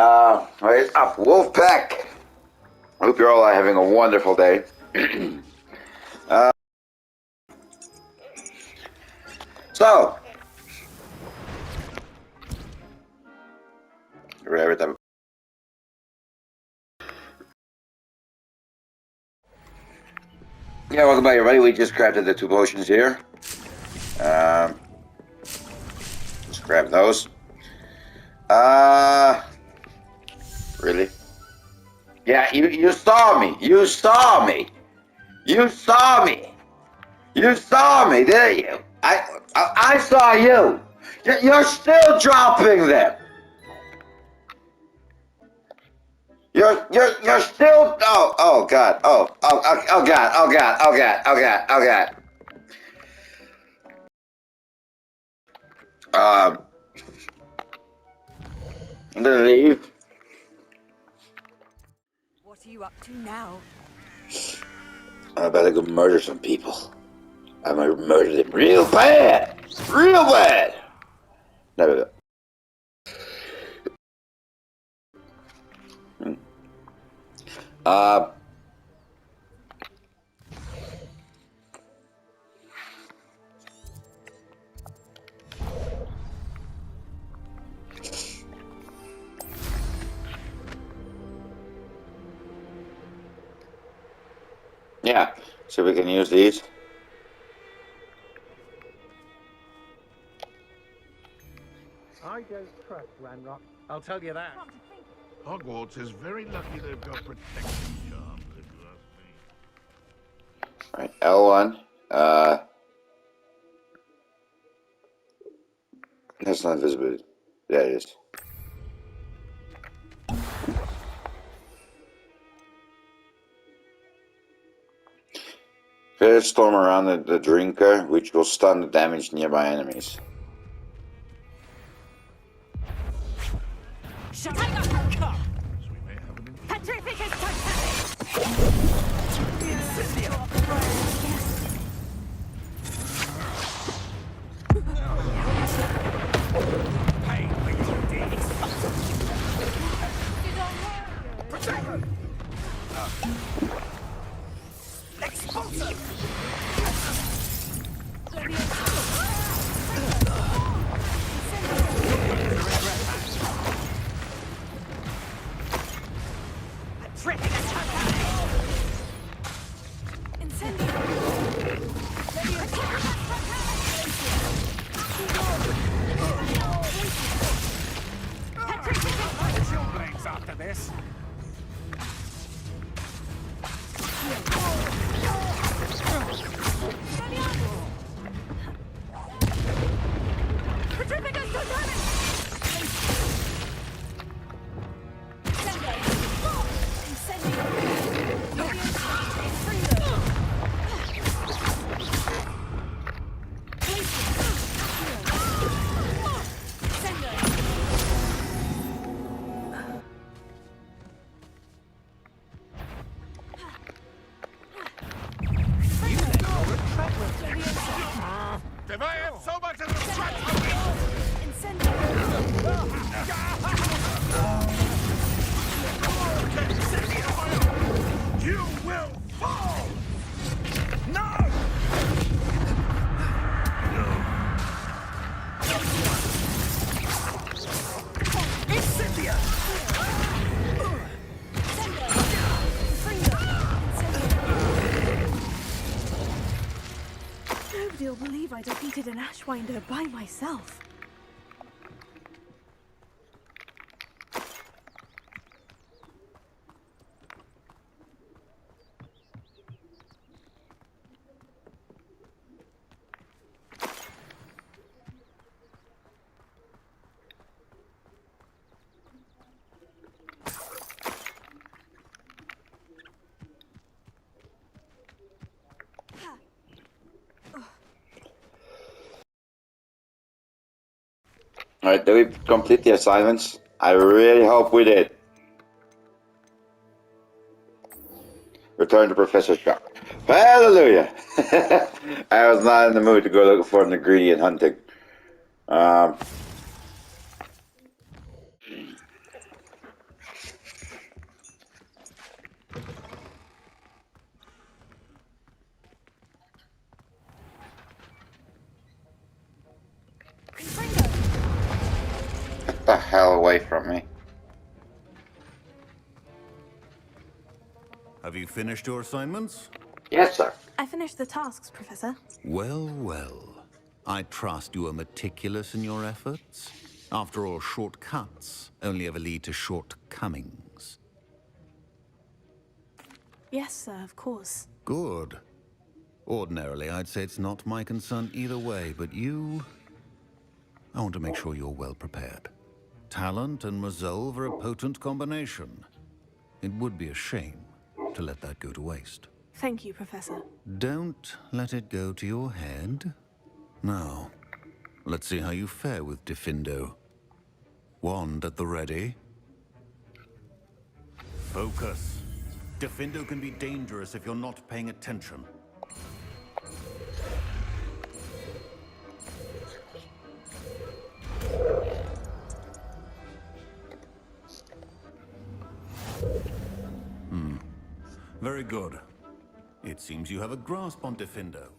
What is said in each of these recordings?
What is up, Wolfpack? I hope you're all having a wonderful day. uh, so, yeah, welcome back, everybody. We just crafted the 2 potions here. Just grab those. Really? Yeah, you saw me. You saw me. You saw me. You saw me, didn't you? I saw you. You're still dropping them. You're still. Oh God. Oh God. Oh God. Oh God. Oh God. Oh God. I'm gonna leave. What are you up to now? I better go murder some people. I'm gonna murder them real bad. Real bad. No. Uh. Yeah. So we can use these. I don't trust Ranrock, I'll tell you that. Hogwarts is very lucky they've got protection charms, if you ask me. Alright, L1. That's not visibility. Yeah, it is. Create a storm around the drinker, which will stun the damage nearby enemies. Shut up! So we may have an Petrificus Pay for your deeds. Expulsive! After this. If I had so much of the strength you will fall! No! Nobody will believe I defeated an Ashwinder by myself. Alright, did we complete the assignments? I really hope we did. Return to Professor Shock. Hallelujah! I was not in the mood to go looking for an ingredient hunting. away from me. Have you finished your assignments? Yes, sir. I finished the tasks, Professor. Well, well. I trust you are meticulous in your efforts. After all, shortcuts only ever lead to shortcomings. Yes, sir, of course. Good. Ordinarily, I'd say it's not my concern either way, but you... I want to make sure you're well prepared. Talent and resolve are a potent combination. It would be a shame to let that go to waste. Thank you, Professor. Don't let it go to your head. Now, let's see how you fare with Diffindo. Wand at the ready. Focus. Diffindo can be dangerous if you're not paying attention. Very good. It seems you have a grasp on Diffindo.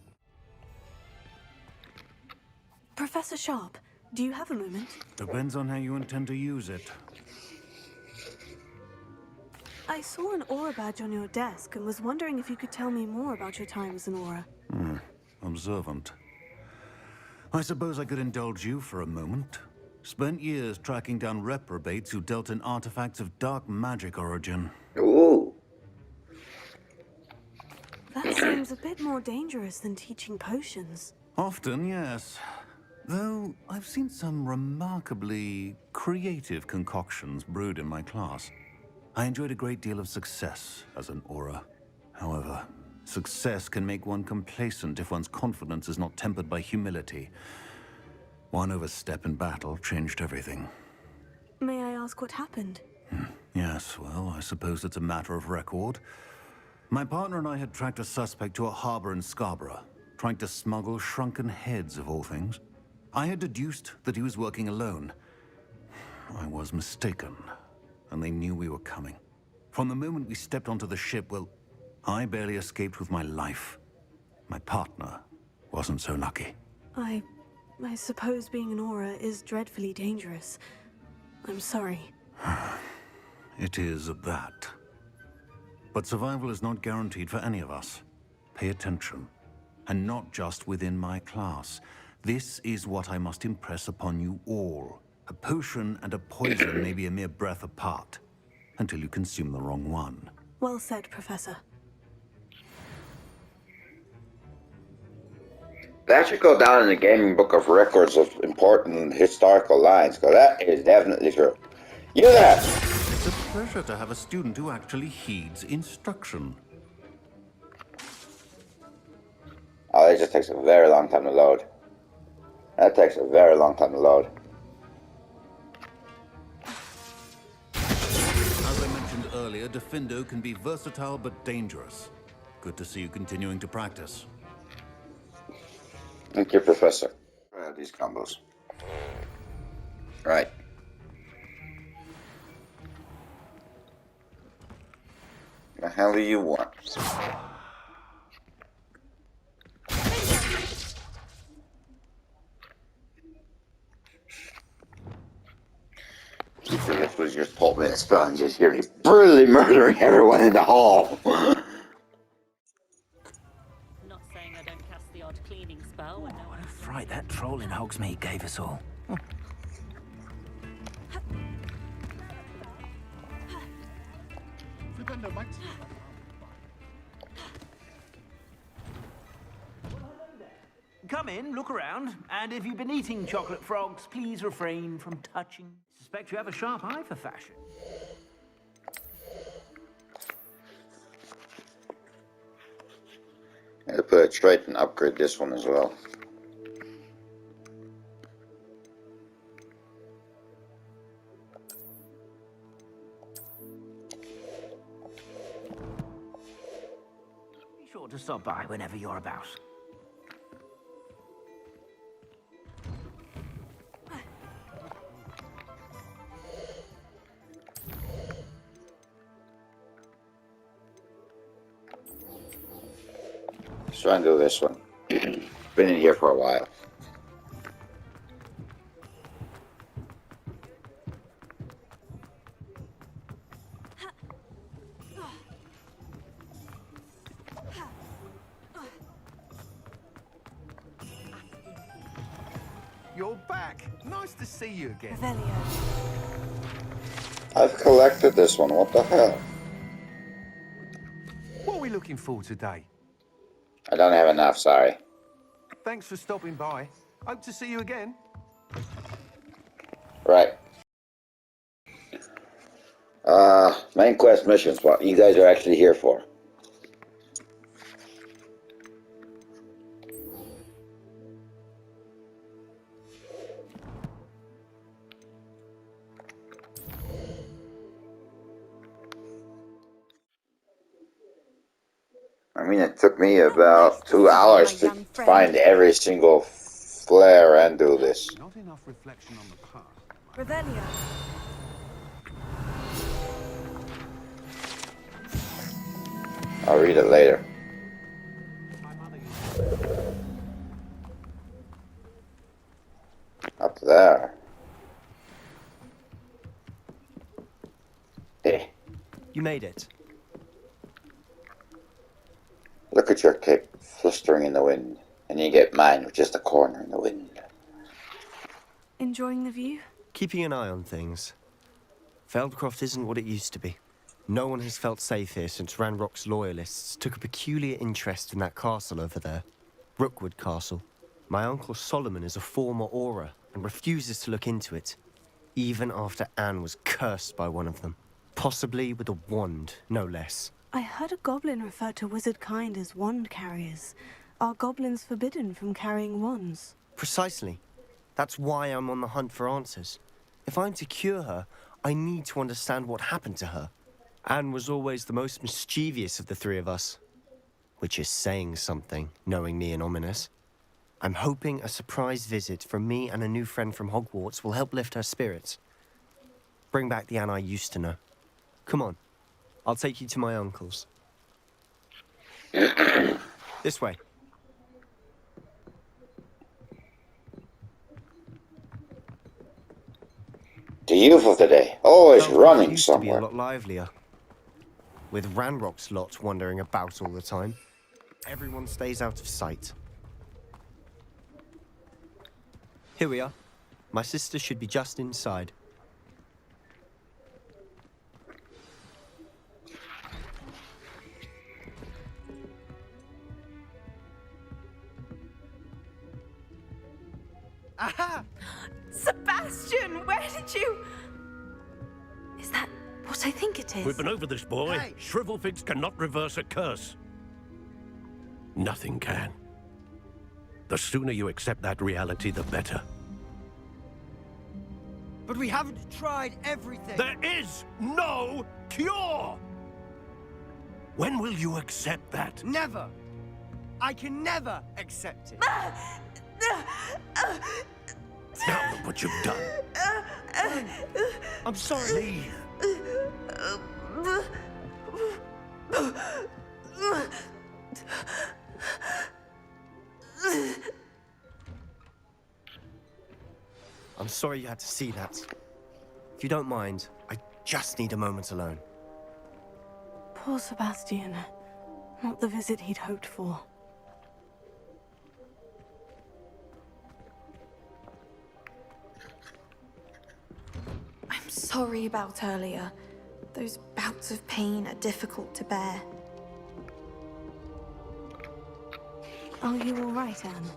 Professor Sharp, do you have a moment? Depends on how you intend to use it. I saw an aura badge on your desk and was wondering if you could tell me more about your time as an aura. Observant. I suppose I could indulge you for a moment. Spent years tracking down reprobates who dealt in artifacts of dark magic origin. Ooh. That seems a bit more dangerous than teaching potions. Often, yes. Though I've seen some remarkably creative concoctions brewed in my class. I enjoyed a great deal of success as an aura. However, success can make one complacent if one's confidence is not tempered by humility. One overstep in battle changed everything. May I ask what happened? Yes, well, I suppose it's a matter of record. My partner and I had tracked a suspect to a harbor in Scarborough, trying to smuggle shrunken heads of all things. I had deduced that he was working alone. I was mistaken, and they knew we were coming. From the moment we stepped onto the ship, well, I barely escaped with my life. My partner wasn't so lucky. I suppose being an aura is dreadfully dangerous. I'm sorry. It is at that. But survival is not guaranteed for any of us. Pay attention. And not just within my class. This is what I must impress upon you all. A potion and a poison may be a mere breath apart, until you consume the wrong one. Well said, Professor. That should go down in the gaming book of records of important historical lines, because that is definitely true. You there! It's a pleasure to have a student who actually heeds instruction. Oh, it just takes a very long time to load. That takes a very long time to load. As I mentioned earlier, Diffindo can be versatile but dangerous. Good to see you continuing to practice. Thank you, Professor. Try out these combos. Right. The hell do you want? This was just pulled me in a spell and just hear me brutally murdering everyone in the hall. Not saying I don't cast the odd cleaning spell when no What one a fright that troll in Hogsmeade gave us all. Flippendo, mate. Come in, look around, and if you've been eating chocolate frogs, please refrain from touching. Suspect you have a sharp eye for fashion. I'll put it straight and upgrade this one as well. Be sure to stop by whenever you're about. Let's try and do this one. Been in here for a while. You're back. Nice to see you again. Revelio. I've collected this one. What the hell? What are we looking for today? I don't have enough, sorry. Thanks for stopping by. Hope to see you again. Right. Main quest missions. What you guys are actually here for? I mean, it took me about 2 hours to find every single flare and do this. Not enough reflection on the past. Revelio. I'll read it later. Up there. Hey, You made it. look at your cape flustering in the wind, and you get mine with just a corner in the wind. Enjoying the view? Keeping an eye on things. Feldcroft isn't what it used to be. No one has felt safe here since Ranrock's loyalists took a peculiar interest in that castle over there. Rookwood Castle. My uncle Solomon is a former Auror and refuses to look into it, even after Anne was cursed by one of them. Possibly with a wand, no less. I heard a goblin refer to wizard kind as wand carriers. Are goblins forbidden from carrying wands? Precisely. That's why I'm on the hunt for answers. If I'm to cure her, I need to understand what happened to her. Anne was always the most mischievous of the three of us. Which is saying something, knowing me and Ominous. I'm hoping a surprise visit from me and a new friend from Hogwarts will help lift her spirits. Bring back the Anne I used to know. Come on. I'll take you to my uncle's. This way. The youth of the day, always Feldcroft running used to be a somewhere. lot livelier. With Ranrock's lot wandering about all the time, everyone stays out of sight. Here we are. My sister should be just inside. Aha! Sebastian, where did you... Is that what I think it is? We've been over this, boy. Hey. Shrivelfigs cannot reverse a curse. Nothing can. The sooner you accept that reality, the better. But we haven't tried everything. There is no cure! When will you accept that? Never. I can never accept it. Now look what you've done. I'm sorry. Leave. I'm sorry you had to see that. If you don't mind, I just need a moment alone. Poor Sebastian. Not the visit he'd hoped for. I'm sorry about earlier. Those bouts of pain are difficult to bear. Are you all right, Anne?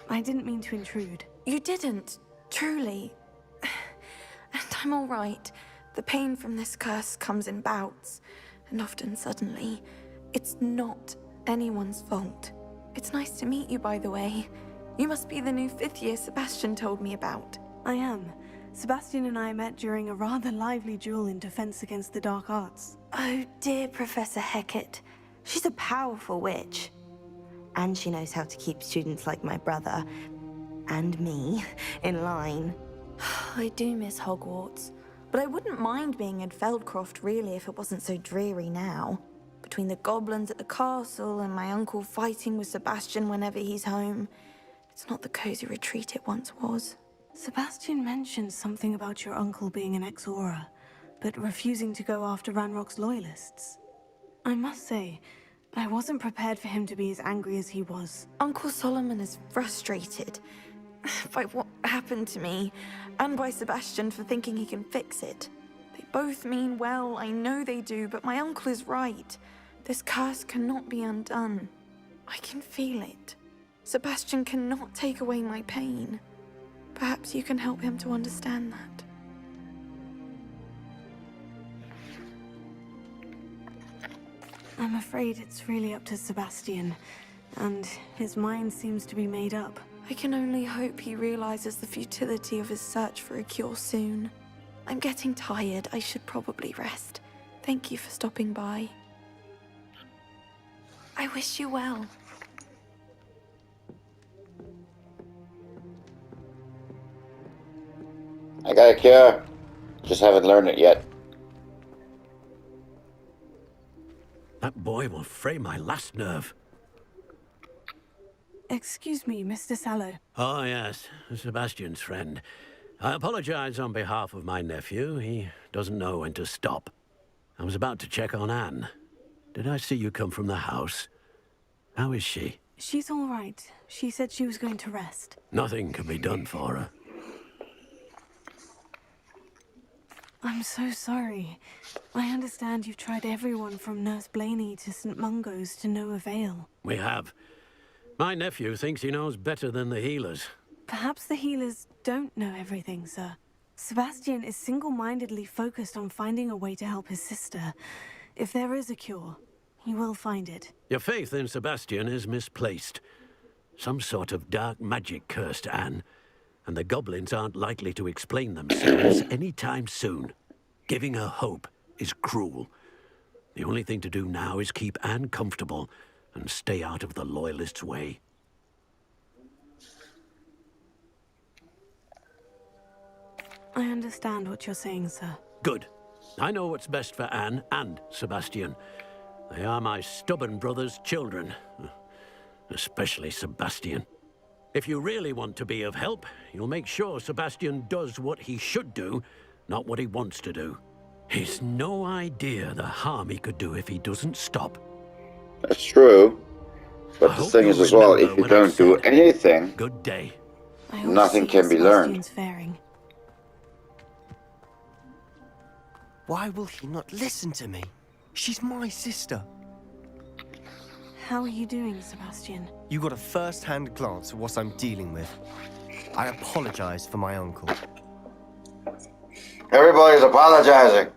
I didn't mean to intrude. You didn't, truly. And I'm all right. The pain from this curse comes in bouts, and often suddenly. It's not anyone's fault. It's nice to meet you, by the way. You must be the new 5th year Sebastian told me about. I am. Sebastian and I met during a rather lively duel in defense against the dark arts. Oh, dear Professor Hecat. She's a powerful witch. And she knows how to keep students like my brother, and me, in line. I do miss Hogwarts, but I wouldn't mind being in Feldcroft, really, if it wasn't so dreary now. Between the goblins at the castle and my uncle fighting with Sebastian whenever he's home, it's not the cozy retreat it once was. Sebastian mentioned something about your uncle being an ex-Auror, but refusing to go after Ranrock's loyalists. I must say, I wasn't prepared for him to be as angry as he was. Uncle Solomon is frustrated by what happened to me, and by Sebastian for thinking he can fix it. They both mean well, I know they do, but my uncle is right. This curse cannot be undone. I can feel it. Sebastian cannot take away my pain. Perhaps you can help him to understand that. I'm afraid it's really up to Sebastian, and his mind seems to be made up. I can only hope he realizes the futility of his search for a cure soon. I'm getting tired. I should probably rest. Thank you for stopping by. I wish you well. I got a cure. Just haven't learned it yet. That boy will fray my last nerve. Excuse me, Mr. Sallow. Oh, yes, Sebastian's friend. I apologize on behalf of my nephew. He doesn't know when to stop. I was about to check on Anne. Did I see you come from the house? How is she? She's all right. She said she was going to rest. Nothing can be done for her. I'm so sorry. I understand you've tried everyone from Nurse Blaney to St. Mungo's to no avail. We have. My nephew thinks he knows better than the healers. Perhaps the healers don't know everything, sir. Sebastian is single-mindedly focused on finding a way to help his sister. If there is a cure, he will find it. Your faith in Sebastian is misplaced. Some sort of dark magic cursed Anne, and the goblins aren't likely to explain themselves anytime soon. Giving her hope is cruel. The only thing to do now is keep Anne comfortable and stay out of the Loyalists' way. I understand what you're saying, sir. Good. I know what's best for Anne and Sebastian. They are my stubborn brother's children. Especially Sebastian. If you really want to be of help, you'll make sure Sebastian does what he should do, not what he wants to do. He's no idea the harm he could do if he doesn't stop. That's true. But the thing is as well, if you don't do anything, good day. Nothing can be learned. Faring. Why will he not listen to me? She's my sister. How are you doing, Sebastian? You got a first-hand glance at what I'm dealing with. I apologize for my uncle. Everybody's apologizing.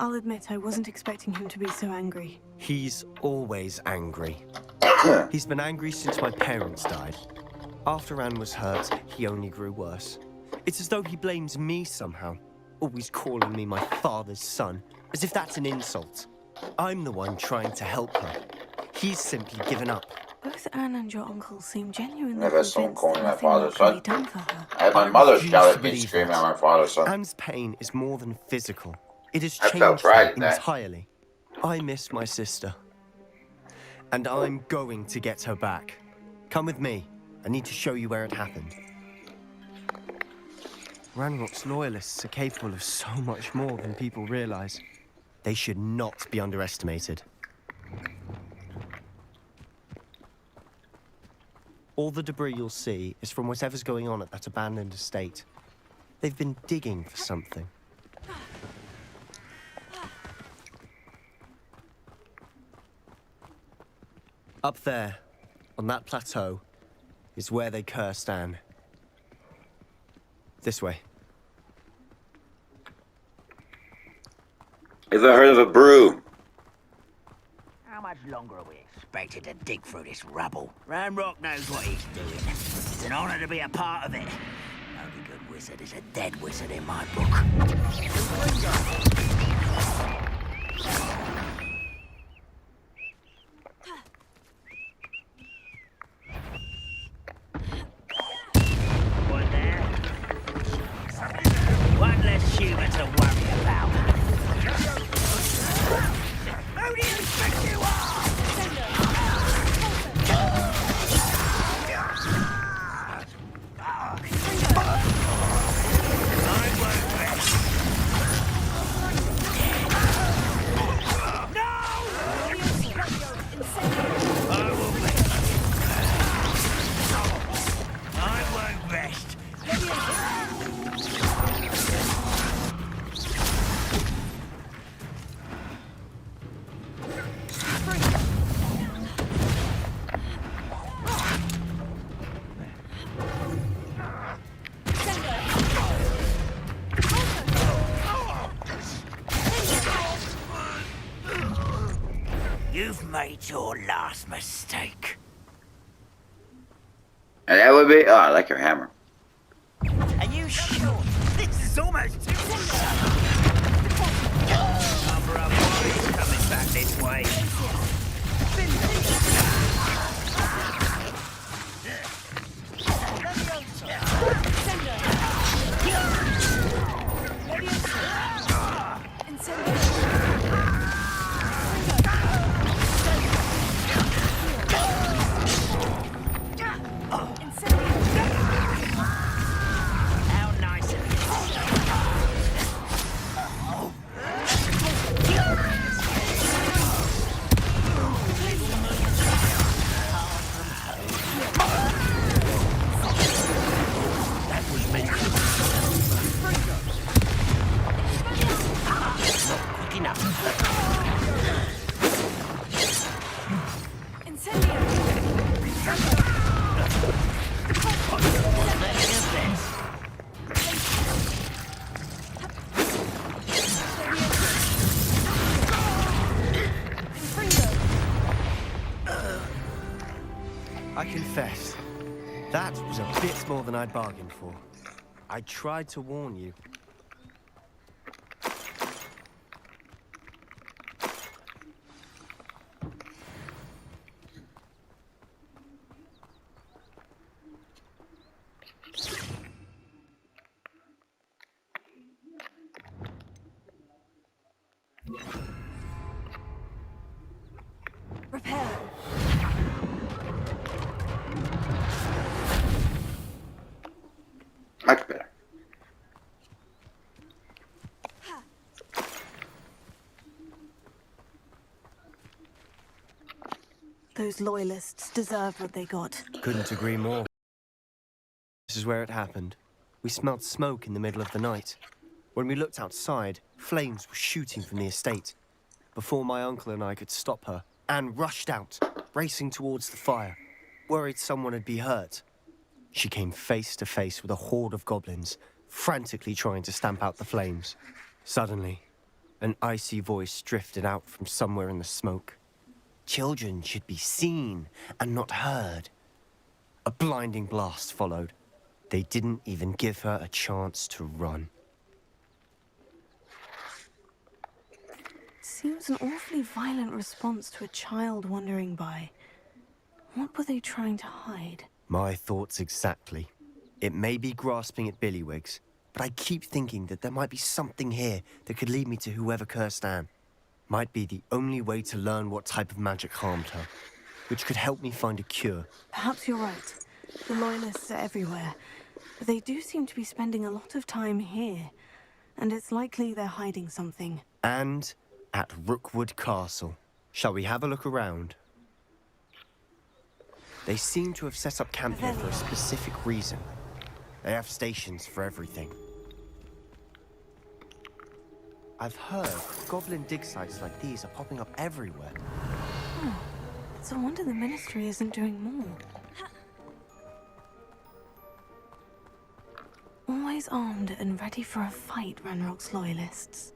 I'll admit I wasn't expecting him to be so angry. He's always angry. He's been angry since my parents died. After Anne was hurt, he only grew worse. It's as though he blames me somehow, always calling me my father's son, as if that's an insult. I'm the one trying to help her. He's simply given up. Both Anne and your uncle seem genuinely Never saw him convinced calling my that nothing father's more can son. be done for her. I had my mother shout at me screaming at my father's son. Anne's pain is more than physical. It has I changed felt her right there. entirely. I miss my sister. And I'm going to get her back. Come with me. I need to show you where it happened. Ranrock's loyalists are capable of so much more than people realize. They should not be underestimated. All the debris you'll see is from whatever's going on at that abandoned estate. They've been digging for something. Up there, on that plateau, is where they cursed Anne. This way. Ever heard of a brew? How much longer are we expected to dig through this rubble? Ranrock knows what he's doing. It's an honor to be a part of it. The only good wizard is a dead wizard in my book. One there. One less human to worry about. Who do you think you are? You've made your last mistake. And that would be. Oh, I like your hammer. Are you sure? This is almost too Cover up, boys. Coming back this way. How nice of That was meant to quick enough. I confess, that was a bit more than I'd bargained for. I tried to warn you. Repair. Much better. Those loyalists deserved what they got. Couldn't agree more. This is where it happened. We smelled smoke in the middle of the night. When we looked outside, flames were shooting from the estate. Before my uncle and I could stop her, Anne rushed out, racing towards the fire, worried someone had been hurt. She came face to face with a horde of goblins, frantically trying to stamp out the flames. Suddenly, an icy voice drifted out from somewhere in the smoke. Children should be seen and not heard. A blinding blast followed. They didn't even give her a chance to run. Seems an awfully violent response to a child wandering by. What were they trying to hide? My thoughts exactly. It may be grasping at Billywigs, but I keep thinking that there might be something here that could lead me to whoever cursed Anne. Might be the only way to learn what type of magic harmed her, which could help me find a cure. Perhaps you're right. The loyalists are everywhere, but they do seem to be spending a lot of time here, and it's likely they're hiding something. And at Rookwood Castle. Shall we have a look around? They seem to have set up camp here for a specific reason. They have stations for everything. I've heard goblin dig sites like these are popping up everywhere. Oh, it's a wonder the Ministry isn't doing more. Always armed and ready for a fight, Ranrock's loyalists.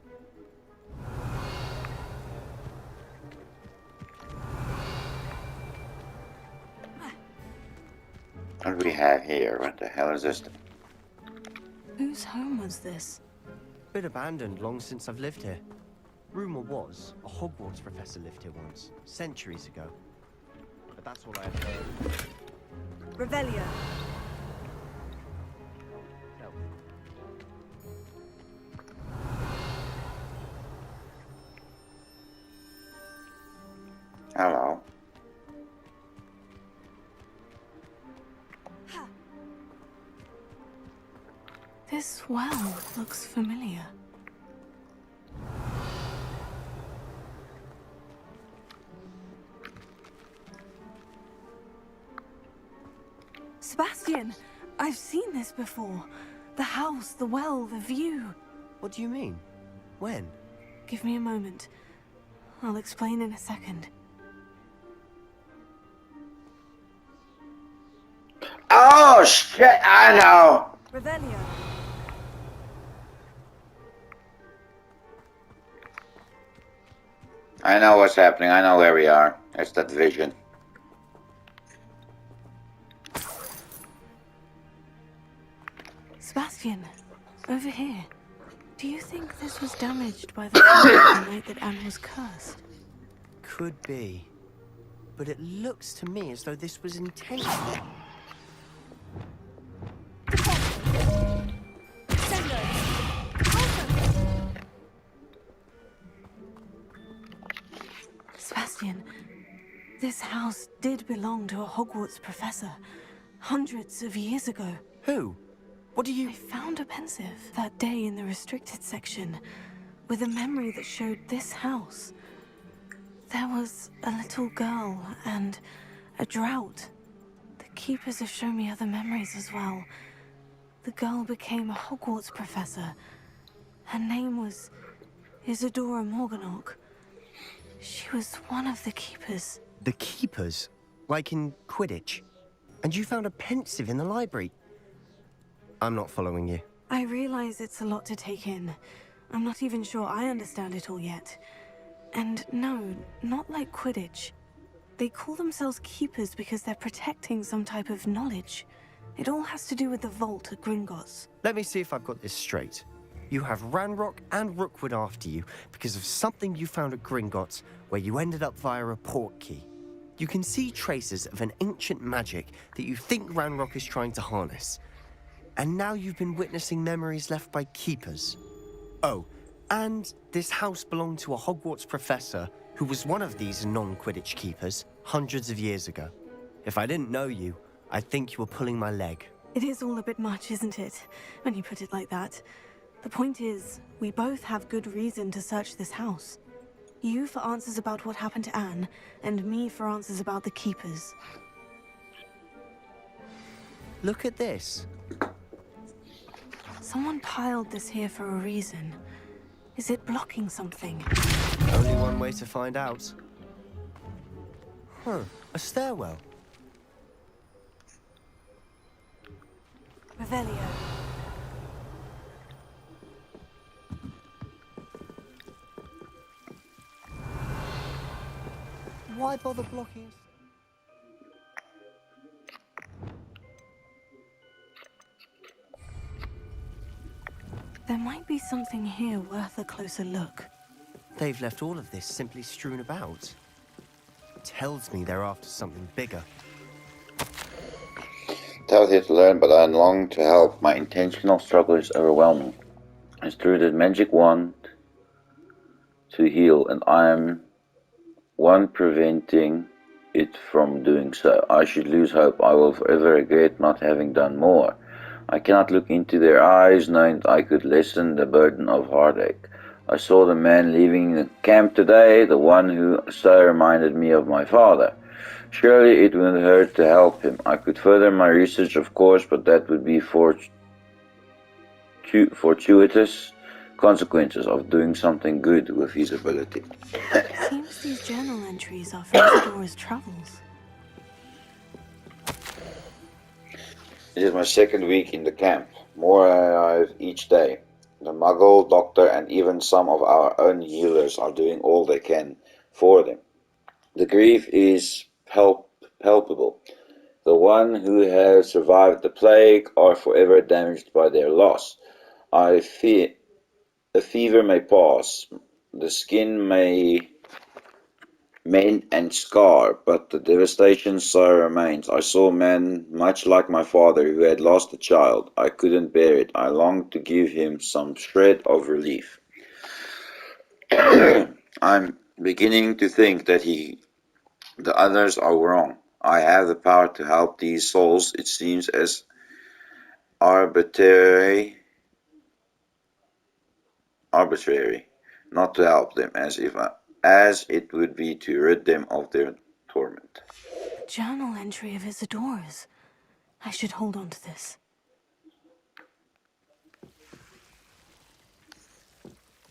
What do we have here? What the hell is this? Whose home was this? Been abandoned long since I've lived here. Rumor was a Hogwarts professor lived here once, centuries ago. But that's all I've heard. Revelio. Hello. This well looks familiar. Sebastian! I've seen this before. The house, the well, the view. What do you mean? When? Give me a moment. I'll explain in a second. Oh shit! I know. Revelio. I know what's happening. I know where we are. There's that vision. Sebastian, over here. Do you think this was damaged by the fire the night that Anne was cursed? Could be. But it looks to me as though this was intentional. Sebastian, this house did belong to a Hogwarts professor hundreds of years ago. Who? What do you... I found a pensive that day in the restricted section with a memory that showed this house. There was a little girl and a drought. The keepers have shown me other memories as well. The girl became a Hogwarts professor. Her name was Isadora Morganach. She was one of the keepers. The keepers? Like in Quidditch? And you found a pensive in the library? I'm not following you. I realize it's a lot to take in. I'm not even sure I understand it all yet. And no, not like Quidditch. They call themselves keepers because they're protecting some type of knowledge. It all has to do with the vault at Gringotts. Let me see if I've got this straight. You have Ranrock and Rookwood after you because of something you found at Gringotts where you ended up via a port key. You can see traces of an ancient magic that you think Ranrock is trying to harness. And now you've been witnessing memories left by keepers. Oh, and this house belonged to a Hogwarts professor who was one of these non-Quidditch keepers hundreds of years ago. If I didn't know you, I'd think you were pulling my leg. It is all a bit much, isn't it? When you put it like that. The point is, we both have good reason to search this house. You for answers about what happened to Anne, and me for answers about the keepers. Look at this. Someone piled this here for a reason. Is it blocking something? Only one way to find out. Huh, a stairwell. Revelio. Why bother blocking us? There might be something here worth a closer look. They've left all of this simply strewn about. Tells me they're after something bigger. Tell here to learn, but I long to help. My intentional struggle is overwhelming. It's through the magic wand to heal, and I am one preventing it from doing so. I should lose hope. I will forever regret not having done more. I cannot look into their eyes, knowing that I could lessen the burden of heartache. I saw the man leaving the camp today, the one who so reminded me of my father. Surely it wouldn't hurt to help him. I could further my research, of course, but that would be fortuitous consequences of doing something good with his ability. Seems these journal entries are from Isadora's travels. It is my second week in the camp. More arrive each day. The Muggle, doctor, and even some of our own healers are doing all they can for them. The grief is palpable. The one who has survived the plague are forever damaged by their loss. I fear the fever may pass, the skin may mend and scar, but the devastation so remains. I saw a man much like my father who had lost a child. I couldn't bear it. I longed to give him some shred of relief. I'm beginning to think that the others are wrong. I have the power to help these souls. It seems as arbitrary not to help them, as it would be to rid them of their torment. A journal entry of Isadora's. I should hold on to this.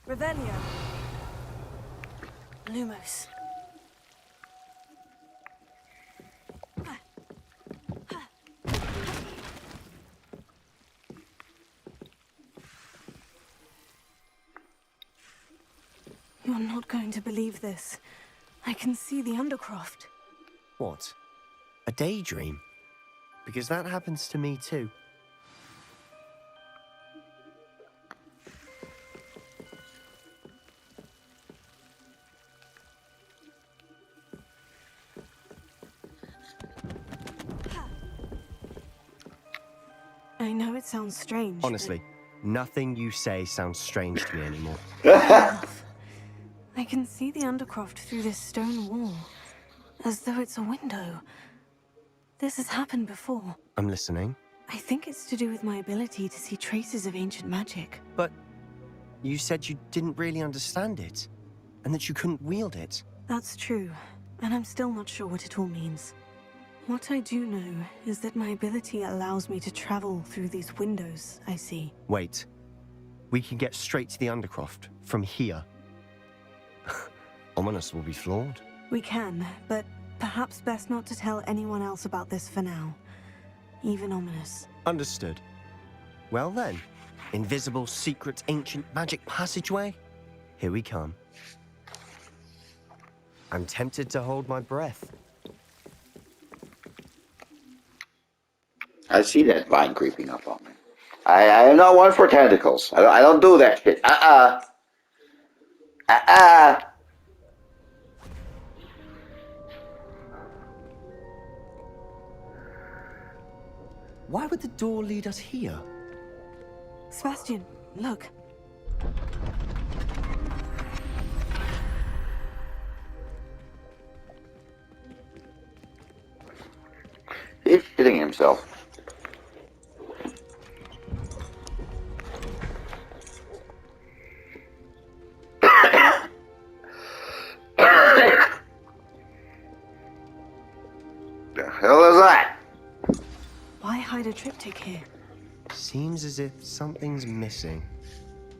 Revelio. Lumos. You're not going to believe this. I can see the Undercroft. What? A daydream? Because that happens to me too. I know it sounds strange. Honestly, nothing you say sounds strange to me anymore. I can see the Undercroft through this stone wall, as though it's a window. This has happened before. I'm listening. I think it's to do with my ability to see traces of ancient magic. But you said you didn't really understand it, and that you couldn't wield it. That's true, and I'm still not sure what it all means. What I do know is that my ability allows me to travel through these windows I see. Wait. We can get straight to the Undercroft from here. Ominous will be flawed. We can, but perhaps best not to tell anyone else about this for now. Even Ominous. Understood. Well then, invisible, secret, ancient magic passageway? Here we come. I'm tempted to hold my breath. I see that vine creeping up on me. I am not one for tentacles. I don't do that shit. Why would the door lead us here? Sebastian, look. He's shitting himself. The hell is that? Why hide a triptych here? Seems as if something's missing.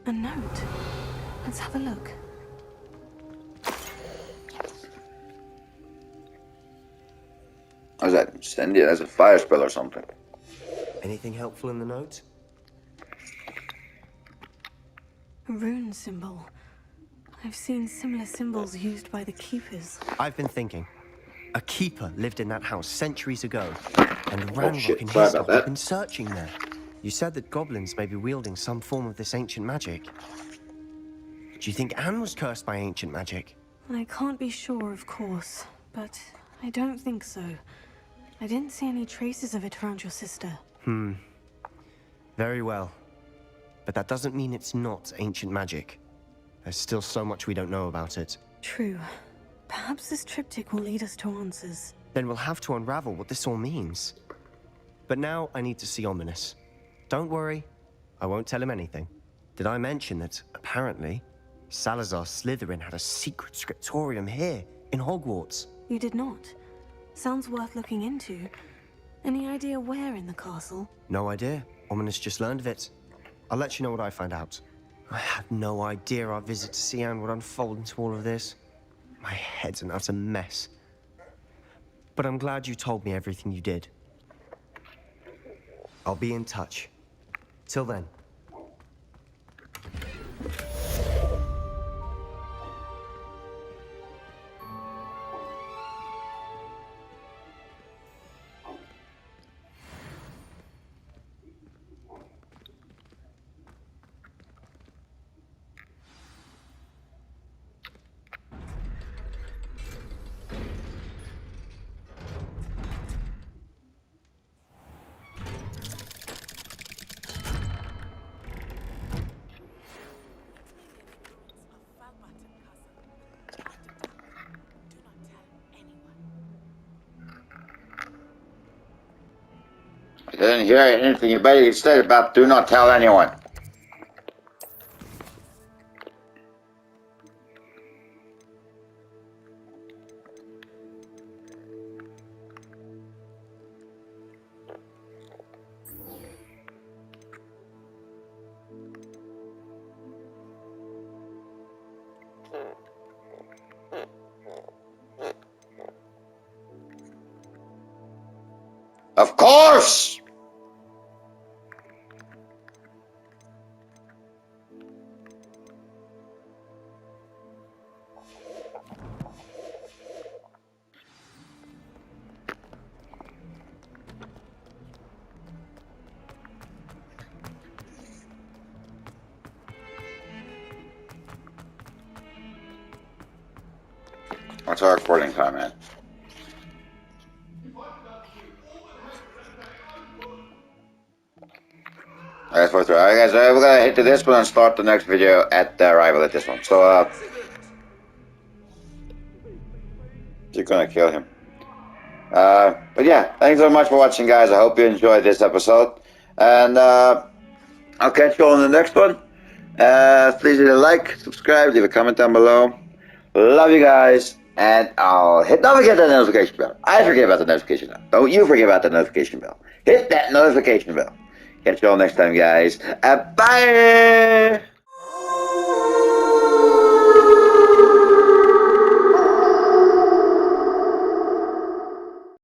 A note. Let's have a look. How's that? Send it as a fire spell or something. Anything helpful in the note? A rune symbol. I've seen similar symbols used by the keepers. I've been thinking. A keeper lived in that house centuries ago, and Oh, Ranrock shit. and Sorry his about lot have that. been searching there. You said that goblins may be wielding some form of this ancient magic. Do you think Anne was cursed by ancient magic? I can't be sure, of course, but I don't think so. I didn't see any traces of it around your sister. Very well. But that doesn't mean it's not ancient magic. There's still so much we don't know about it. True. Perhaps this triptych will lead us to answers. Then we'll have to unravel what this all means. But now I need to see Ominous. Don't worry, I won't tell him anything. Did I mention that, apparently, Salazar Slytherin had a secret scriptorium here, in Hogwarts? You did not. Sounds worth looking into. Any idea where in the castle? No idea. Ominous just learned of it. I'll let you know what I find out. I had no idea our visit to Sian would unfold into all of this. My head's an utter mess. But I'm glad you told me everything you did. I'll be in touch. Till then. I didn't hear anything anybody said about do not tell anyone. Of course! What's our recording time, man? Alright guys, we're gonna hit to this one and start the next video at the arrival at this one. So, you're gonna kill him. But yeah, thanks so much for watching, guys. I hope you enjoyed this episode. And, I'll catch you on the next one. Please leave a like, subscribe, leave a comment down below. Love you guys. And don't forget that notification bell. I forget about the notification bell. Don't you forget about the notification bell. Hit that notification bell. Catch you all next time, guys. Bye!